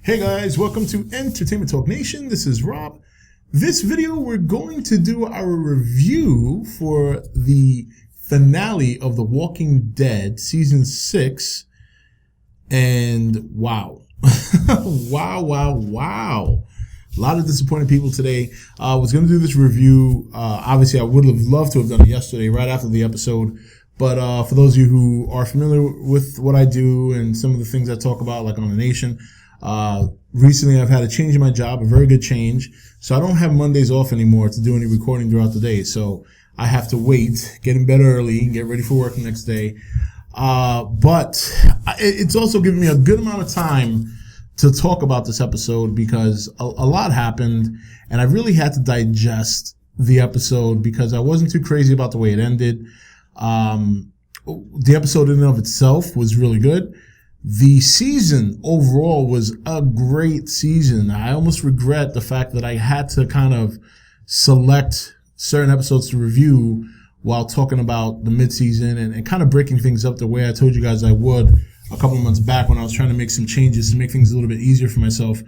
Hey guys, welcome to Entertainment Talk Nation. This is Rob. This video, we're going to do our review for the finale of The Walking Dead Season 6. And wow. wow. A lot of disappointed people today. I was going to do this review. Obviously, I would have loved to have done it yesterday, right after the episode. But for those of you who are familiar with what I do and some of the things I talk about, like on The Nation, recently I've had a change in my job, a very good change. So I don't have Mondays off anymore to do any recording throughout the day. So I have to wait, get in bed early, and get ready for work the next day. But it's also given me a good amount of time to talk about this episode because a lot happened, and I really had to digest the episode because I wasn't too crazy about the way it ended. The episode in and of itself was really good. The season overall was a great season. I almost regret the fact that I had to kind of select certain episodes to review while talking about the mid-season and kind of breaking things up the way I told you guys I would a couple of months back when I was trying to make some changes to make things a little bit easier for myself.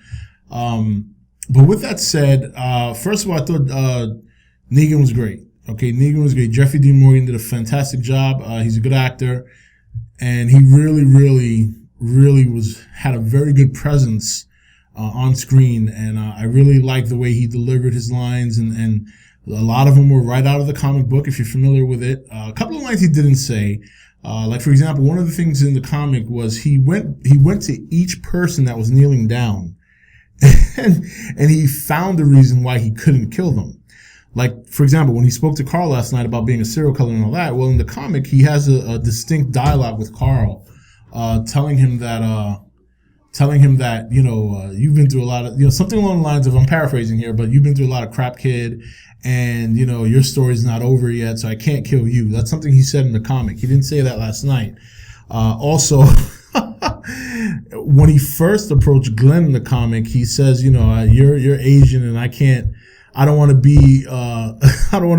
But with that said, first of all, I thought Negan was great. Okay, Negan was great. Jeffrey Dean Morgan did a fantastic job. He's a good actor, and he really had a very good presence on screen, and I really liked the way he delivered his lines, and a lot of them were right out of the comic book, if you're familiar with it. A couple of lines he didn't say, like for example, one of the things in the comic was he went to each person that was kneeling down, and he found a reason why he couldn't kill them. Like, for example, when he spoke to Carl last night about being a serial killer and all that, well, in the comic, he has a distinct dialogue with Carl, telling him that, you've been through a lot of, something along the lines of, I'm paraphrasing here, but you've been through a lot of crap, kid, and, your story's not over yet, so I can't kill you. That's something he said in the comic. He didn't say that last night. Also, when he first approached Glenn in the comic, he says, you're Asian and I don't want to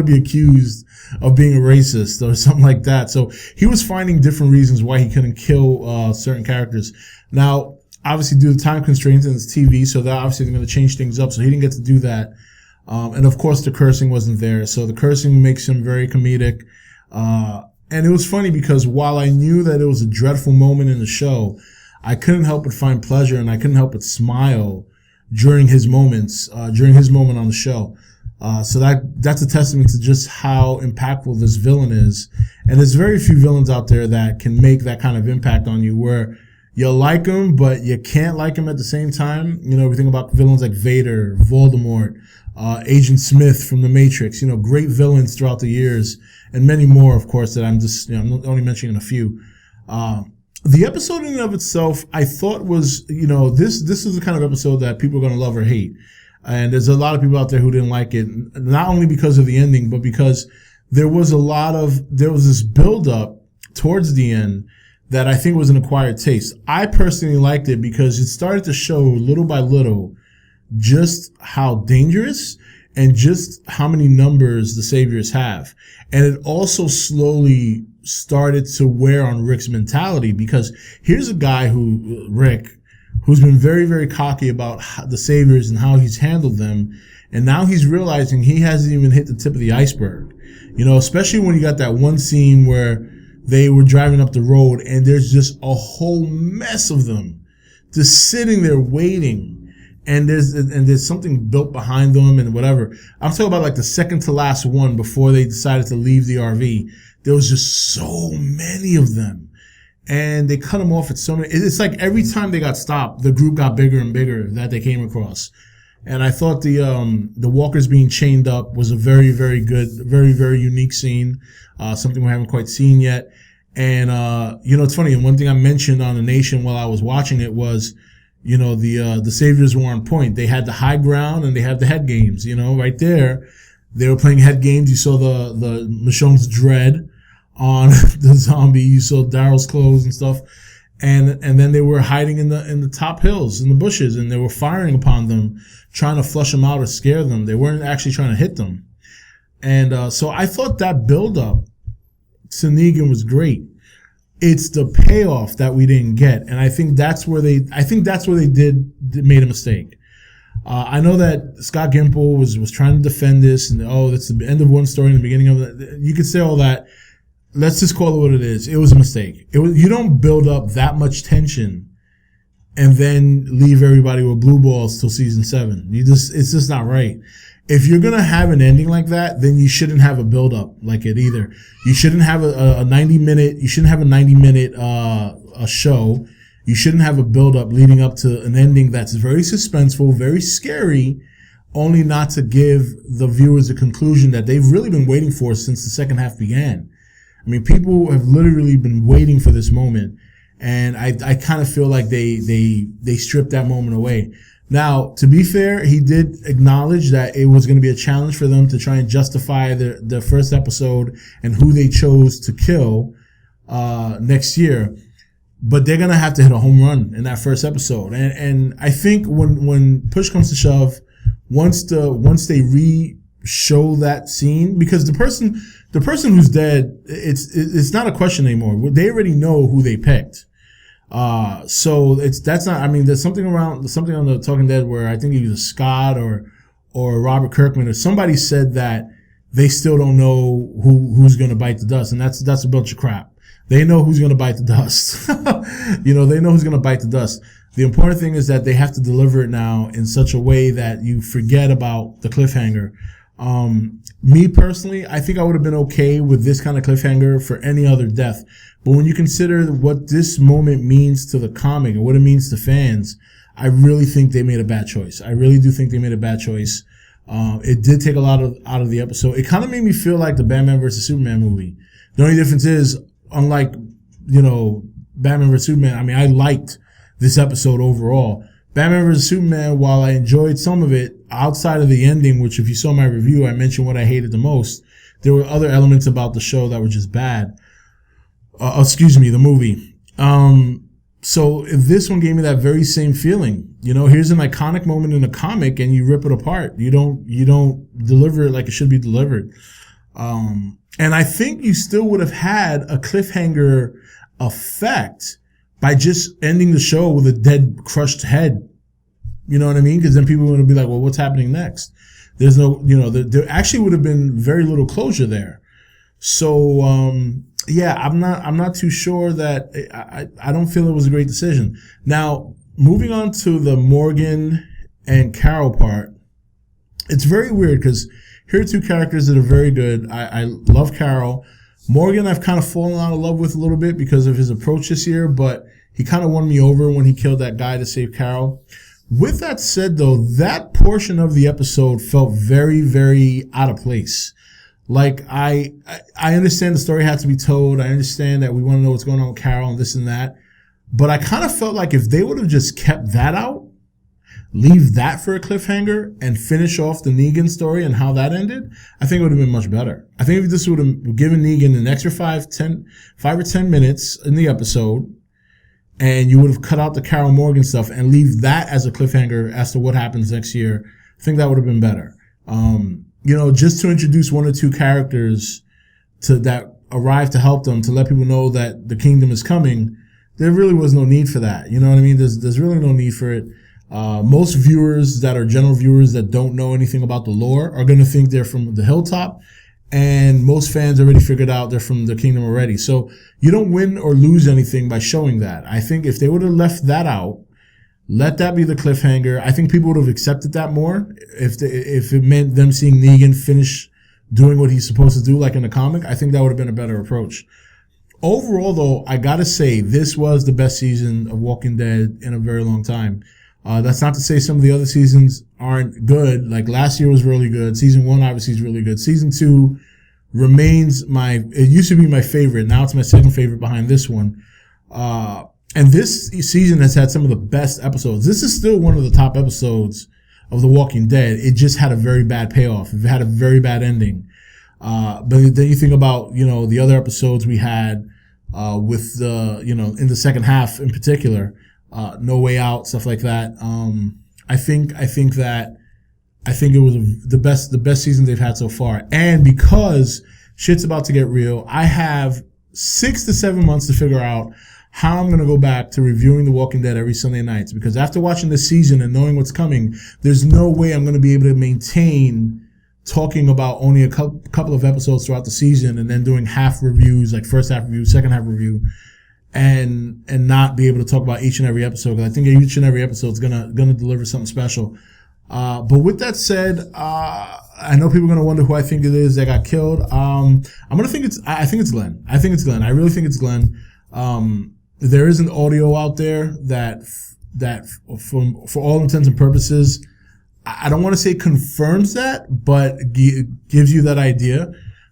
be accused of being a racist or something like that. So he was finding different reasons why he couldn't kill certain characters. Now, obviously, due to time constraints and it's TV, so they're obviously going to change things up. So he didn't get to do that. And of course, the cursing wasn't there. So the cursing makes him very comedic. And it was funny because while I knew that it was a dreadful moment in the show, I couldn't help but find pleasure and I couldn't help but smile during his moment on the show. So that's a testament to just how impactful this villain is. And there's very few villains out there that can make that kind of impact on you where you like him, but you can't like him at the same time. We think about villains like Vader, Voldemort, Agent Smith from The Matrix, great villains throughout the years, and many more, of course, that I'm just, I'm only mentioning a few. The episode in and of itself, I thought was, this is the kind of episode that people are going to love or hate. And there's a lot of people out there who didn't like it, not only because of the ending, but because there was this build up towards the end that I think was an acquired taste. I personally liked it because it started to show little by little just how dangerous and just how many numbers the Saviors have. And it also slowly started to wear on Rick's mentality because here's a guy who's been very, very cocky about the Saviors and how he's handled them. And now he's realizing he hasn't even hit the tip of the iceberg. Especially when you got that one scene where they were driving up the road and there's just a whole mess of them just sitting there waiting. And there's something built behind them and whatever. I'm talking about like the second to last one before they decided to leave the RV. There was just so many of them. And they cut them off at so many. It's like every time they got stopped, the group got bigger and bigger that they came across. And I thought the walkers being chained up was a very, very good, very, very unique scene. Something we haven't quite seen yet. And, it's funny. And one thing I mentioned on The Nation while I was watching it was, the Saviors were on point. They had the high ground and they had the head games, right there. They were playing head games. You saw the Michonne's dread on the zombie. You saw Daryl's clothes and stuff. And then they were hiding in the top hills, in the bushes, and they were firing upon them, trying to flush them out or scare them. They weren't actually trying to hit them. And, so I thought that build up to Negan was great. It's the payoff that we didn't get, and I think that's where they made a mistake. I know that Scott Gimple was trying to defend this, and that's the end of one story and the beginning of it. You could say all that. Let's just call it what it is. It was a mistake. You don't build up that much tension and then leave everybody with blue balls till season 7. It's just not right. If you're gonna have an ending like that, then you shouldn't have a build up like it either. You shouldn't have a 90-minute. You shouldn't have a 90-minute a show. You shouldn't have a build up leading up to an ending that's very suspenseful, very scary, only not to give the viewers a conclusion that they've really been waiting for since the second half began. I mean, people have literally been waiting for this moment, and I kind of feel like they stripped that moment away. Now, to be fair, he did acknowledge that it was going to be a challenge for them to try and justify the first episode and who they chose to kill next year. But they're going to have to hit a home run in that first episode. And I think when push comes to shove, once they re-show that scene, because the person who's dead, it's not a question anymore. They already know who they picked. So that's not, I mean, there's something on the Talking Dead where I think it was Scott or Robert Kirkman or somebody said that they still don't know who's going to bite the dust. And that's a bunch of crap. They know who's going to bite the dust. They know who's going to bite the dust. The important thing is that they have to deliver it now in such a way that you forget about the cliffhanger. Me personally, I think I would have been okay with this kind of cliffhanger for any other death. But when you consider what this moment means to the comic and what it means to fans, I really think they made a bad choice. I really do think they made a bad choice. It did take a lot out of the episode. It kind of made me feel like the Batman vs. Superman movie. The only difference is, unlike, Batman vs. Superman, I mean, I liked this episode overall. Batman vs. Superman, while I enjoyed some of it, outside of the ending, which if you saw my review, I mentioned what I hated the most, there were other elements about the show that were just bad. The movie. So if this one gave me that very same feeling, here's an iconic moment in a comic and you rip it apart. You don't deliver it like it should be delivered. And I think you still would have had a cliffhanger effect by just ending the show with a dead, crushed head. You know what I mean? Because then people would be like, well, what's happening next? There's no, there actually would have been very little closure there. So, I'm not too sure that I don't feel it was a great decision. Now, moving on to the Morgan and Carol part, it's very weird because here are two characters that are very good. I love Carol. Morgan, I've kind of fallen out of love with a little bit because of his approach this year, but he kind of won me over when he killed that guy to save Carol. With that said, though, that portion of the episode felt very, very out of place. Like, I understand the story had to be told. I understand that we want to know what's going on with Carol and this and that. But I kind of felt like if they would have just kept that out, leave that for a cliffhanger, and finish off the Negan story and how that ended, I think it would have been much better. I think if this would have given Negan an extra 5 or 10 minutes in the episode, and you would have cut out the Carol Morgan stuff and leave that as a cliffhanger as to what happens next year, I think that would have been better. Just to introduce one or two characters that arrive to help them, to let people know that the kingdom is coming, there really was no need for that. You know what I mean? There's really no need for it. Most viewers that are general viewers that don't know anything about the lore are going to think they're from the hilltop, and most fans already figured out they're from the kingdom already. So you don't win or lose anything by showing that. I think if they would have left that out, let that be the cliffhanger, I think people would have accepted that more if it meant them seeing Negan finish doing what he's supposed to do, like in the comic. I think that would have been a better approach. Overall, though, I gotta say, this was the best season of Walking Dead in a very long time. That's not to say some of the other seasons aren't good. Like last year was really good. Season 1 obviously is really good. Season 2 remains it used to be my favorite. Now it's my second favorite behind this one. And this season has had some of the best episodes. This is still one of the top episodes of The Walking Dead. It just had a very bad payoff. It had a very bad ending. But then you think about, the other episodes we had, with the, in the second half in particular, No Way Out, stuff like that. I think it was the best season they've had so far. And because shit's about to get real, I have 6 to 7 months to figure out how I'm going to go back to reviewing The Walking Dead every Sunday nights, because after watching this season and knowing what's coming, there's no way I'm going to be able to maintain talking about only a couple of episodes throughout the season and then doing half reviews, like first half review, second half review, and not be able to talk about each and every episode, because I think each and every episode is gonna deliver something special. But with that said, I know people are gonna wonder who I think it is that got killed. I think it's Glenn. I really think it's Glenn. There is an audio out there that for all intents and purposes, I don't want to say confirms that, but gives you that idea.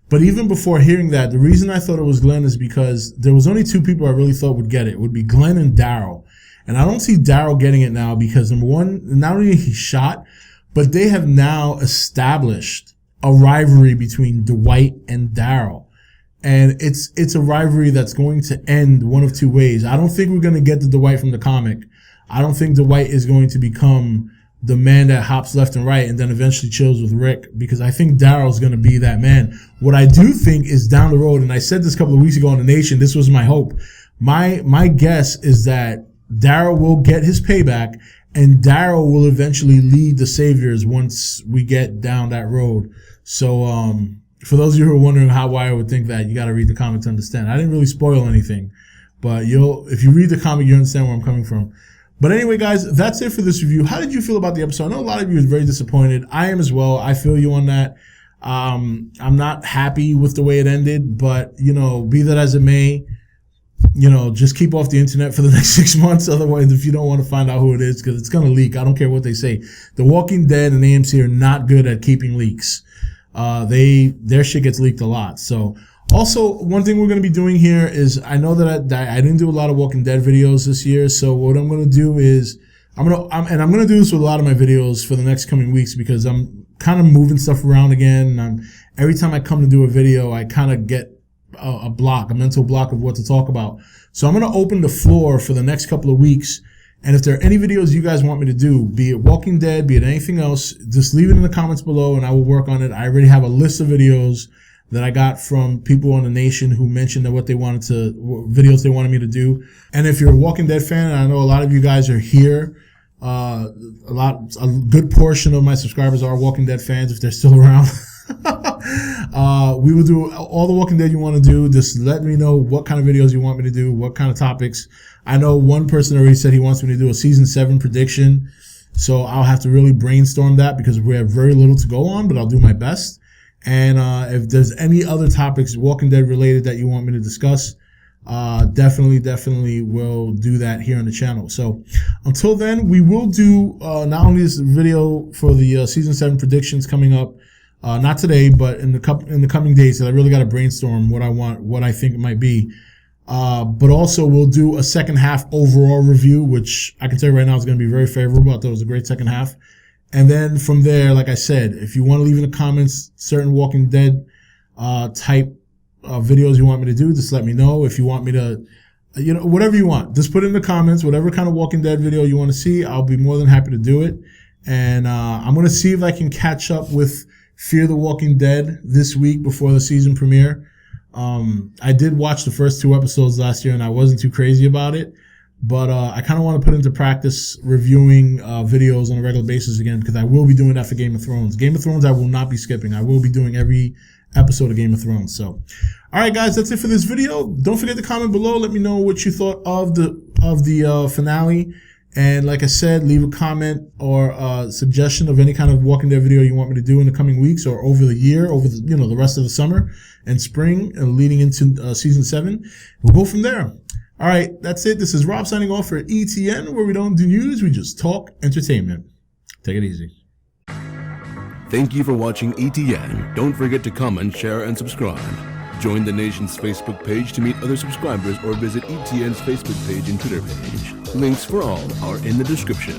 But even before hearing that, the reason I thought it was Glenn is because there was only two people I really thought would get it. It would be Glenn and Daryl. And I don't see Daryl getting it now because, number one, not only he shot, but they have now established a rivalry between Dwight and Daryl. And it's a rivalry that's going to end one of two ways. I don't think we're going to get the Dwight from the comic. I don't think Dwight is going to become the man that hops left and right and then eventually chills with Rick, because I think Daryl's going to be that man. What I do think is down the road, and I said this a couple of weeks ago on The Nation, this was my hope. My guess is that Daryl will get his payback and Daryl will eventually lead the Saviors once we get down that road. So, for those of you who are wondering why I would think that, you got to read the comic to understand. I didn't really spoil anything, but if you read the comic, you understand where I'm coming from. But anyway, guys, that's it for this review. How did you feel about the episode? I know a lot of you are very disappointed. I am as well. I feel you on that. I'm not happy with the way it ended, but, be that as it may, just keep off the internet for the next 6 months. Otherwise, if you don't want to find out who it is, because it's going to leak. I don't care what they say. The Walking Dead and AMC are not good at keeping leaks. Their shit gets leaked a lot. So, also, one thing we're going to be doing here is, I know that I didn't do a lot of Walking Dead videos this year, so what I'm going to do is, I'm going to do this with a lot of my videos for the next coming weeks, because I'm kind of moving stuff around again, and every time I come to do a video, I kind of get a mental block of what to talk about. So I'm going to open the floor for the next couple of weeks, and if there are any videos you guys want me to do, be it Walking Dead, be it anything else, just leave it in the comments below, and I will work on it. I already have a list of videos that I got from people on The Nation who mentioned that what videos they wanted me to do. And if you're a Walking Dead fan, and I know a lot of you guys are here, a good portion of my subscribers are Walking Dead fans if they're still around. We will do all the Walking Dead you want to do. Just let me know what kind of videos you want me to do, what kind of topics. I know one person already said he wants me to do a season 7 prediction. So I'll have to really brainstorm that because we have very little to go on, but I'll do my best. And if there's any other topics Walking Dead related that you want me to discuss, definitely will do that here on the channel. So until then, we will do not only this video for the season 7 predictions coming up, not today, but in the coming days. So I really got to brainstorm what I think it might be. But also we'll do a second half overall review, which I can tell you right now is going to be very favorable. I thought it was a great second half. And then from there, like I said, if you want to leave in the comments certain Walking Dead type videos you want me to do, just let me know. If you want me to, whatever you want, just put it in the comments. Whatever kind of Walking Dead video you want to see, I'll be more than happy to do it. And I'm going to see if I can catch up with Fear the Walking Dead this week before the season premiere. I did watch the first 2 episodes last year, and I wasn't too crazy about it. But I kind of want to put into practice reviewing videos on a regular basis again, because I will be doing that for Game of Thrones. Game of Thrones I will not be skipping. I will be doing every episode of Game of Thrones. So, all right, guys, that's it for this video. Don't forget to comment below. Let me know what you thought of the finale. And like I said, leave a comment or a suggestion of any kind of Walking Dead video you want me to do in the coming weeks or over the year, over the rest of the summer and spring and leading into season 7. We'll go from there. All right, that's it. This is Rob signing off for E.T.N, where we don't do news, we just talk entertainment. Take it easy. Thank you for watching E.T.N. Don't forget to comment, share, and subscribe. Join the Nation's Facebook page to meet other subscribers or visit E.T.N's Facebook page and Twitter page. Links for all are in the description.